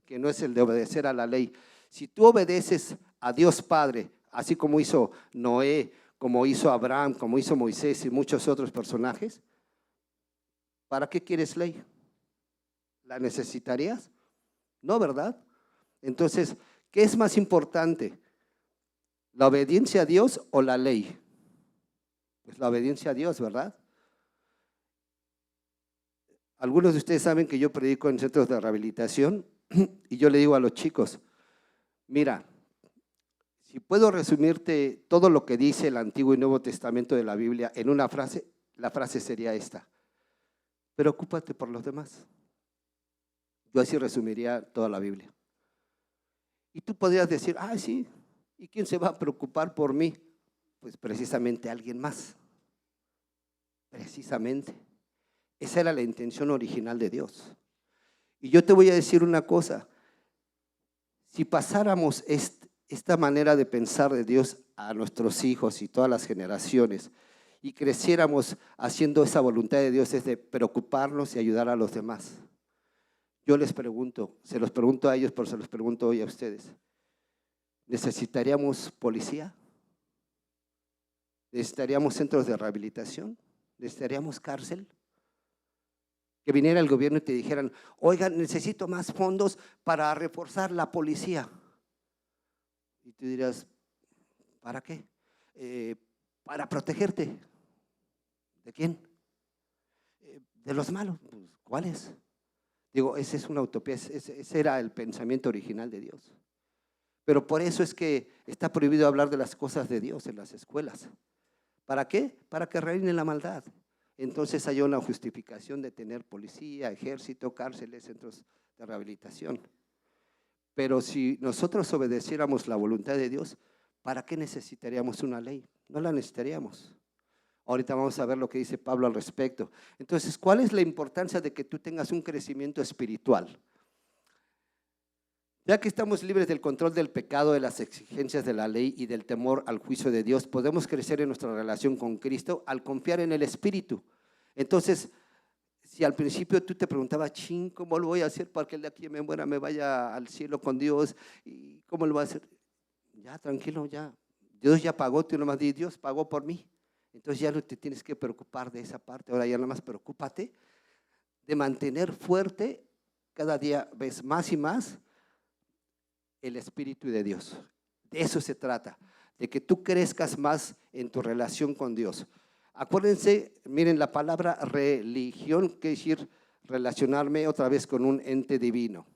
que no es el de obedecer a la ley. Si tú obedeces a Dios Padre, así como hizo Noé como hizo Abraham, como hizo Moisés y muchos otros personajes, ¿para qué quieres ley? ¿La necesitarías? No, ¿verdad? Entonces, ¿qué es más importante? ¿La obediencia a Dios o la ley? Pues la obediencia a Dios, ¿verdad? Algunos de ustedes saben que yo predico en centros de rehabilitación y yo le digo a los chicos, mira, si puedo resumirte todo lo que dice el Antiguo y Nuevo Testamento de la Biblia en una frase, la frase sería esta: preocúpate por los demás. Yo así resumiría toda la Biblia. Y tú podrías decir, sí, ¿y quién se va a preocupar por mí? Pues precisamente alguien más. Precisamente. Esa era la intención original de Dios. Y yo te voy a decir una cosa, si pasáramos esta manera de pensar de Dios a nuestros hijos y todas las generaciones y creciéramos haciendo esa voluntad de Dios, es de preocuparnos y ayudar a los demás. Yo les pregunto, se los pregunto a ellos, pero se los pregunto hoy a ustedes, ¿necesitaríamos policía? ¿Necesitaríamos centros de rehabilitación? ¿Necesitaríamos cárcel? Que viniera el gobierno y te dijeran, oigan, necesito más fondos para reforzar la policía. Y tú dirás, ¿para qué? Para protegerte. ¿De quién? De los malos. Pues, ¿cuáles? Digo, esa es una utopía, ese era el pensamiento original de Dios. Pero por eso es que está prohibido hablar de las cosas de Dios en las escuelas. ¿Para qué? Para que reine la maldad. Entonces hay una justificación de tener policía, ejército, cárceles, centros de rehabilitación. Pero si nosotros obedeciéramos la voluntad de Dios, ¿para qué necesitaríamos una ley? No la necesitaríamos. Ahorita vamos a ver lo que dice Pablo al respecto. Entonces, ¿cuál es la importancia de que tú tengas un crecimiento espiritual? Ya que estamos libres del control del pecado, de las exigencias de la ley y del temor al juicio de Dios, podemos crecer en nuestra relación con Cristo al confiar en el Espíritu. Entonces, si al principio tú te preguntabas, ¿cómo lo voy a hacer para que el de aquí me muera, me vaya al cielo con Dios? ¿Y cómo lo voy a hacer? Ya, tranquilo, ya. Dios ya pagó, tú nomás di, Dios pagó por mí. Entonces ya no te tienes que preocupar de esa parte. Ahora ya nada más preocúpate de mantener fuerte cada día ves más y más el Espíritu de Dios. De eso se trata, de que tú crezcas más en tu relación con Dios. Acuérdense, miren, la palabra religión quiere decir relacionarme otra vez con un ente divino.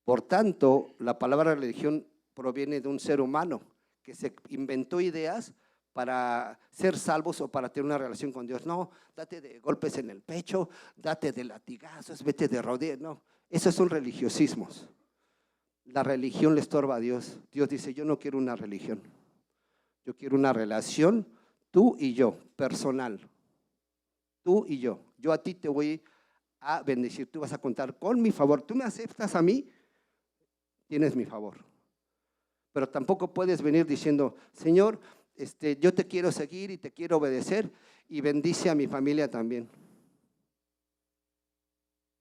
Por tanto, la palabra religión proviene de un ser humano que se inventó ideas para ser salvos o para tener una relación con Dios. No, date de golpes en el pecho, date de latigazos, vete de rodillas. No, esos son religiosismos. La religión le estorba a Dios. Dios dice, yo no quiero una religión. Yo quiero una relación, tú y yo, personal. Tú y yo. Yo a ti te voy a bendecir. Tú vas a contar con mi favor. Tú me aceptas a mí, tienes mi favor. Pero tampoco puedes venir diciendo, Señor, yo te quiero seguir y te quiero obedecer y bendice a mi familia también.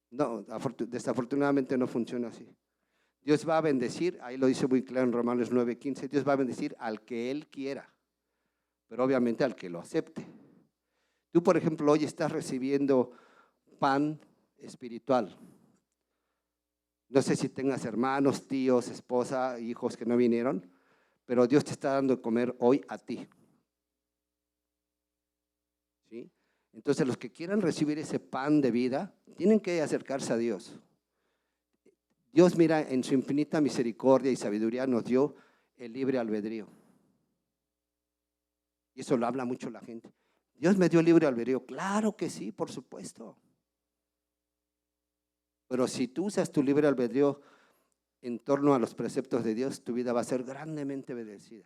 No, desafortunadamente no funciona así. Dios va a bendecir, ahí lo dice muy claro en Romanos 9:15, Dios va a bendecir al que Él quiera, pero obviamente al que lo acepte. Tú, por ejemplo, hoy estás recibiendo pan espiritual. No sé si tengas hermanos, tíos, esposa, hijos que no vinieron, pero Dios te está dando de comer hoy a ti. ¿Sí? Entonces, los que quieran recibir ese pan de vida, tienen que acercarse a Dios. Dios, mira, en su infinita misericordia y sabiduría nos dio el libre albedrío. Y eso lo habla mucho la gente. Dios me dio libre albedrío. Claro que sí, por supuesto. Pero si tú usas tu libre albedrío en torno a los preceptos de Dios, tu vida va a ser grandemente bendecida.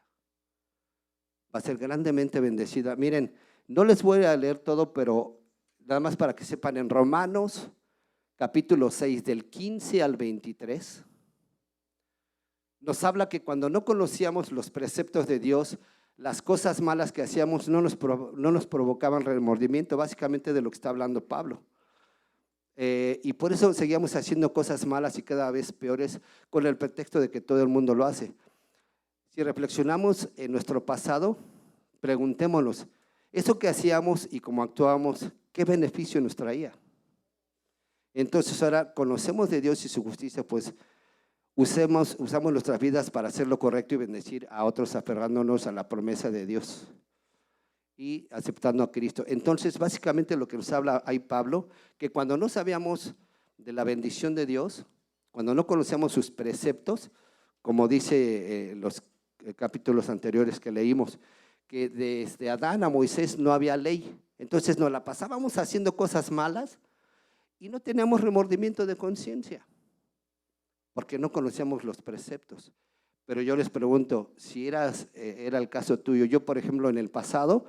Va a ser grandemente bendecida. Miren, no les voy a leer todo, pero nada más para que sepan, en Romanos capítulo 6, del 15 al 23, nos habla que cuando no conocíamos los preceptos de Dios, las cosas malas que hacíamos no nos provocaban remordimiento, básicamente de lo que está hablando Pablo. Y por eso seguíamos haciendo cosas malas y cada vez peores con el pretexto de que todo el mundo lo hace. Si reflexionamos en nuestro pasado, preguntémonos, ¿eso que hacíamos y cómo actuábamos, qué beneficio nos traía? Entonces ahora conocemos de Dios y su justicia, pues usamos nuestras vidas para hacer lo correcto y bendecir a otros aferrándonos a la promesa de Dios y aceptando a Cristo. Entonces básicamente lo que nos habla ahí Pablo, que cuando no sabíamos de la bendición de Dios, cuando no conocíamos sus preceptos, como dice los capítulos anteriores que leímos, que desde Adán a Moisés no había ley, entonces nos la pasábamos haciendo cosas malas y no teníamos remordimiento de conciencia, porque no conocíamos los preceptos. Pero yo les pregunto, si era el caso tuyo, yo por ejemplo en el pasado,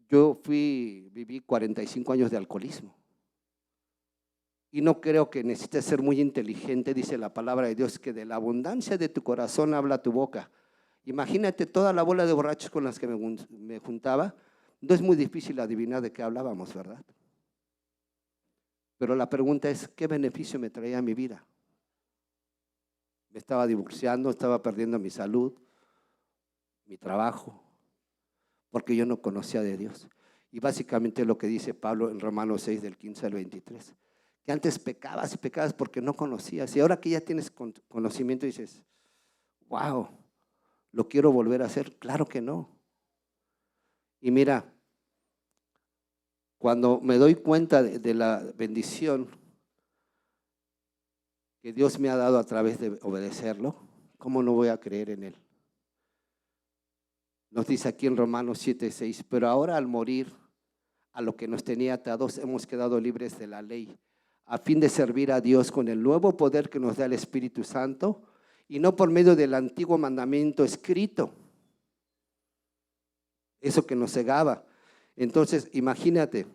viví 45 años de alcoholismo. Y no creo que necesites ser muy inteligente, dice la palabra de Dios, que de la abundancia de tu corazón habla tu boca. Imagínate toda la bola de borrachos con las que me juntaba, no es muy difícil adivinar de qué hablábamos, ¿verdad? Pero la pregunta es, ¿qué beneficio me traía a mi vida? Me estaba divorciando, estaba perdiendo mi salud, mi trabajo, porque yo no conocía de Dios. Y básicamente lo que dice Pablo en Romanos 6, del 15 al 23, que antes pecabas y pecabas porque no conocías, y ahora que ya tienes conocimiento dices, wow, ¿lo quiero volver a hacer? Claro que no. Y mira, cuando me doy cuenta de la bendición que Dios me ha dado a través de obedecerlo, ¿cómo no voy a creer en Él? Nos dice aquí en Romanos 7:6, pero ahora al morir a lo que nos tenía atados, hemos quedado libres de la ley, a fin de servir a Dios con el nuevo poder que nos da el Espíritu Santo y no por medio del antiguo mandamiento escrito, eso que nos cegaba. Entonces, imagínate,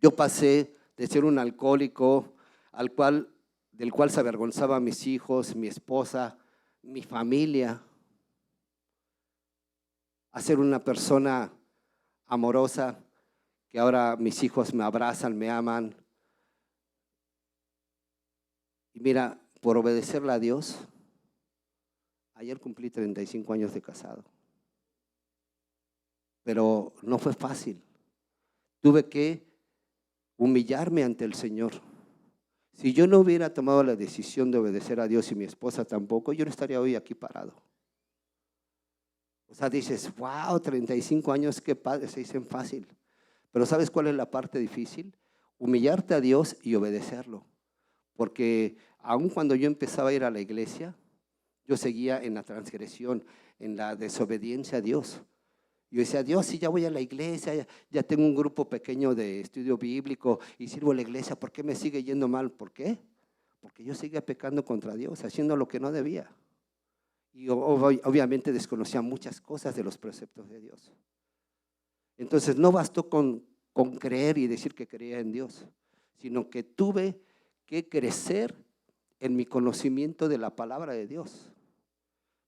yo pasé de ser un alcohólico del cual se avergonzaba a mis hijos, mi esposa, mi familia, a ser una persona amorosa, que ahora mis hijos me abrazan, me aman. Y mira, por obedecerle a Dios, ayer cumplí 35 años de casado. Pero no fue fácil. Tuve que humillarme ante el Señor. Si yo no hubiera tomado la decisión de obedecer a Dios y mi esposa tampoco, yo no estaría hoy aquí parado. O sea, dices, wow, 35 años, qué padre, se dicen fácil. Pero ¿sabes cuál es la parte difícil? Humillarte a Dios y obedecerlo. Porque aun cuando yo empezaba a ir a la iglesia, yo seguía en la transgresión, en la desobediencia a Dios. Yo decía, Dios, si ya voy a la iglesia, ya tengo un grupo pequeño de estudio bíblico y sirvo a la iglesia, ¿por qué me sigue yendo mal? ¿Por qué? Porque yo seguía pecando contra Dios, haciendo lo que no debía. Y obviamente desconocía muchas cosas de los preceptos de Dios. Entonces no bastó con creer y decir que creía en Dios, sino que tuve que crecer en mi conocimiento de la palabra de Dios.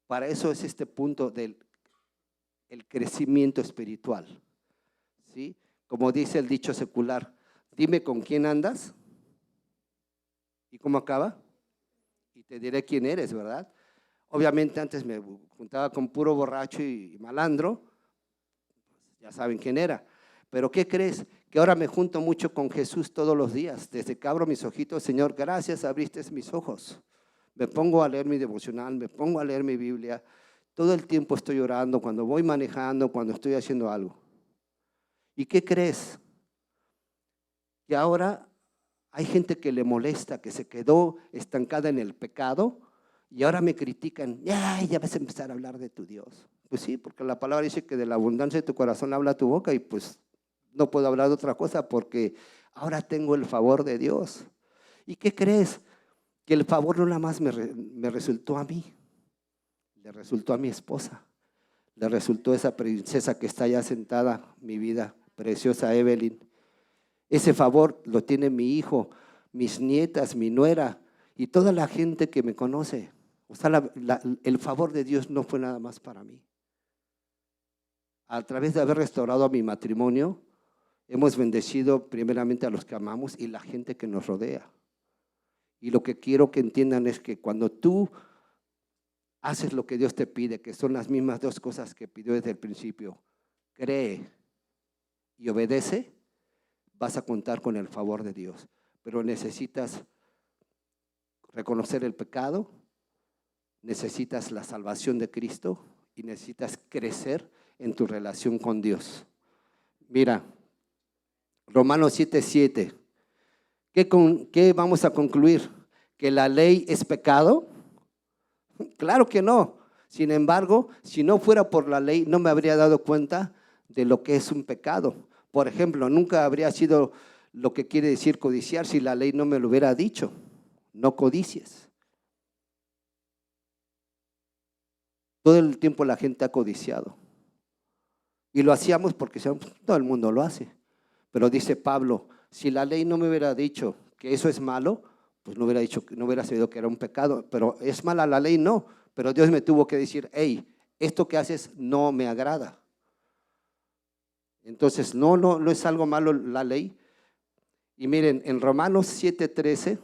Para eso es este punto del crecimiento espiritual, ¿sí? Como dice el dicho secular, dime con quién andas y cómo acaba y te diré quién eres, ¿verdad? Obviamente antes me juntaba con puro borracho y malandro, ya saben quién era. Pero ¿qué crees? Que ahora me junto mucho con Jesús todos los días. Desde que abro mis ojitos, Señor, gracias, abriste mis ojos. Me pongo a leer mi devocional, me pongo a leer mi Biblia. Todo el tiempo estoy orando, cuando voy manejando, cuando estoy haciendo algo. ¿Y qué crees? Que ahora hay gente que le molesta, que se quedó estancada en el pecado y ahora me critican. Ya vas a empezar a hablar de tu Dios. Pues sí, porque la palabra dice que de la abundancia de tu corazón habla tu boca y pues no puedo hablar de otra cosa porque ahora tengo el favor de Dios. ¿Y qué crees? Que el favor no nada más me resultó a mí, le resultó a mi esposa, le resultó a esa princesa que está allá sentada, mi vida preciosa Evelyn. Ese favor lo tiene mi hijo, mis nietas, mi nuera y toda la gente que me conoce. O sea, el favor de Dios no fue nada más para mí. A través de haber restaurado mi matrimonio, hemos bendecido primeramente a los que amamos y la gente que nos rodea. Y lo que quiero que entiendan es que cuando tú haces lo que Dios te pide, que son las mismas dos cosas que pidió desde el principio, cree y obedece, vas a contar con el favor de Dios. Pero necesitas reconocer el pecado, necesitas la salvación de Cristo y necesitas crecer en tu relación con Dios. Mira, Romanos 7:7. ¿Qué vamos a concluir? ¿Que la ley es pecado? Claro que no. Sin embargo, si no fuera por la ley, no me habría dado cuenta de lo que es un pecado. Por ejemplo, nunca habría sido lo que quiere decir codiciar si la ley no me lo hubiera dicho. No codicies. Todo el tiempo la gente ha codiciado. Y lo hacíamos porque todo el mundo lo hace. Pero dice Pablo, si la ley no me hubiera dicho que eso es malo, pues no hubiera sabido que era un pecado. Pero es mala la ley, no. Pero Dios me tuvo que decir, hey, esto que haces no me agrada. Entonces, no es algo malo la ley. Y miren, en Romanos 7:13,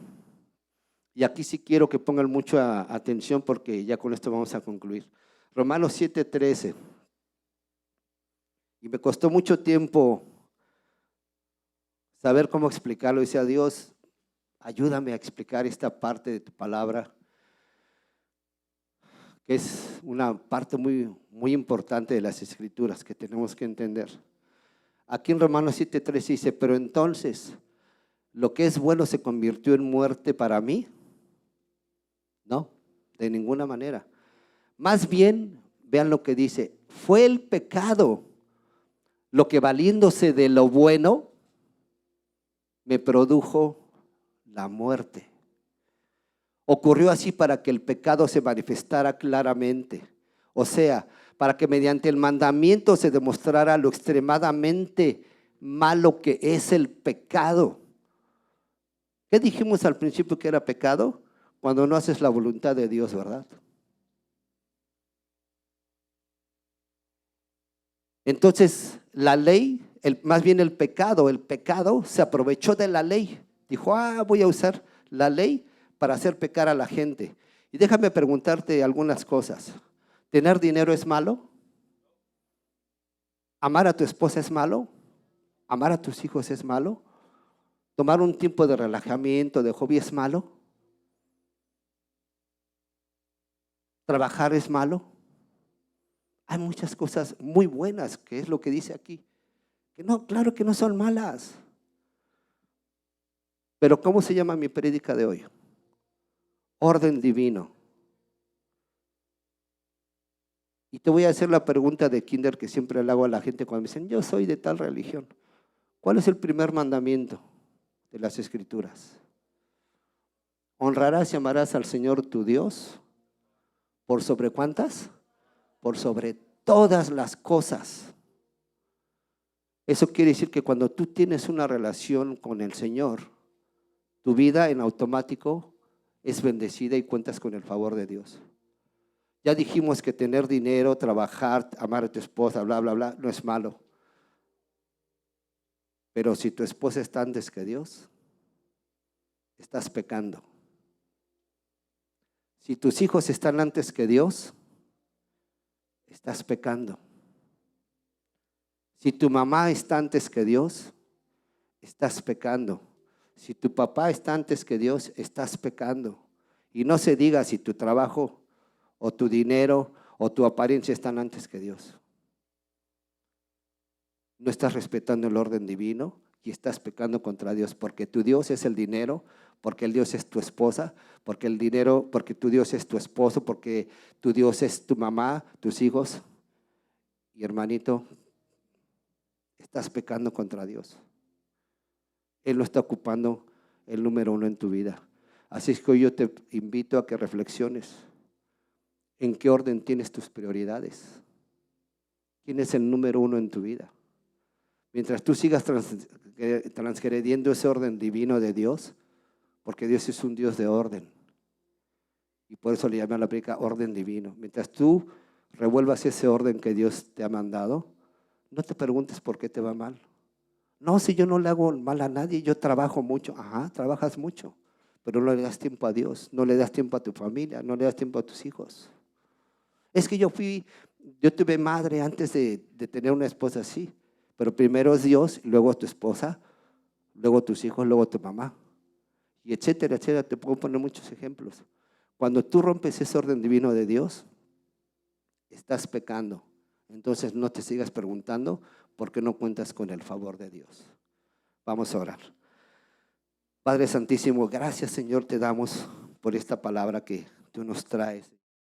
y aquí sí quiero que pongan mucha atención porque ya con esto vamos a concluir. Romanos 7:13. Y me costó mucho tiempo saber cómo explicarlo. Dice a Dios, ayúdame a explicar esta parte de tu palabra, que es una parte muy, muy importante de las Escrituras que tenemos que entender. Aquí en Romanos 7:13 dice, pero entonces, ¿lo que es bueno se convirtió en muerte para mí? No, de ninguna manera. Más bien, vean lo que dice, fue el pecado lo que valiéndose de lo bueno me produjo la muerte. Ocurrió así para que el pecado se manifestara claramente, o sea, para que mediante el mandamiento se demostrara lo extremadamente malo que es el pecado. ¿Qué dijimos al principio que era pecado? Cuando no haces la voluntad de Dios, ¿verdad? Entonces, la ley, más bien el pecado se aprovechó de la ley. Dijo, voy a usar la ley para hacer pecar a la gente. Y déjame preguntarte algunas cosas. ¿Tener dinero es malo? ¿Amar a tu esposa es malo? ¿Amar a tus hijos es malo? ¿Tomar un tiempo de relajamiento, de hobby es malo? ¿Trabajar es malo? Hay muchas cosas muy buenas, que es lo que dice aquí. Que no, claro que no son malas. Pero ¿cómo se llama mi prédica de hoy? Orden divino. Y te voy a hacer la pregunta de kinder que siempre le hago a la gente cuando me dicen, yo soy de tal religión. ¿Cuál es el primer mandamiento de las Escrituras? Honrarás y amarás al Señor tu Dios. ¿Por sobre cuántas? Por sobre todas las cosas. Eso quiere decir que cuando tú tienes una relación con el Señor, tu vida en automático es bendecida y cuentas con el favor de Dios. Ya dijimos que tener dinero, trabajar, amar a tu esposa, bla, bla, bla, no es malo. Pero si tu esposa está antes que Dios, estás pecando. Si tus hijos están antes que Dios, estás pecando. Si tu mamá está antes que Dios, estás pecando. Si tu papá está antes que Dios, estás pecando. Y no se diga si tu trabajo o tu dinero o tu apariencia están antes que Dios. No estás respetando el orden divino y estás pecando contra Dios, porque tu Dios es el dinero, porque el Dios es tu esposa, porque el dinero, porque tu Dios es tu esposo, porque tu Dios es tu mamá, tus hijos. Y hermanito, estás pecando contra Dios. Él no está ocupando el número uno en tu vida. Así es que hoy yo te invito a que reflexiones. ¿En qué orden tienes tus prioridades? ¿Quién es el número uno en tu vida? Mientras tú sigas transgrediendo ese orden divino de Dios, porque Dios es un Dios de orden. Y por eso le llaman a la prédica orden divino. Mientras tú revuelvas ese orden que Dios te ha mandado, no te preguntes por qué te va mal. No, si yo no le hago mal a nadie, yo trabajo mucho. Ajá, trabajas mucho, pero no le das tiempo a Dios, no le das tiempo a tu familia, no le das tiempo a tus hijos. Es que yo tuve madre antes de tener una esposa así, pero primero es Dios, y luego tu esposa, luego tus hijos, luego tu mamá, y etcétera, etcétera. Te puedo poner muchos ejemplos. Cuando tú rompes ese orden divino de Dios, estás pecando. Entonces no te sigas preguntando por qué no cuentas con el favor de Dios. Vamos a orar. Padre Santísimo, gracias, Señor, te damos por esta palabra que tú nos traes.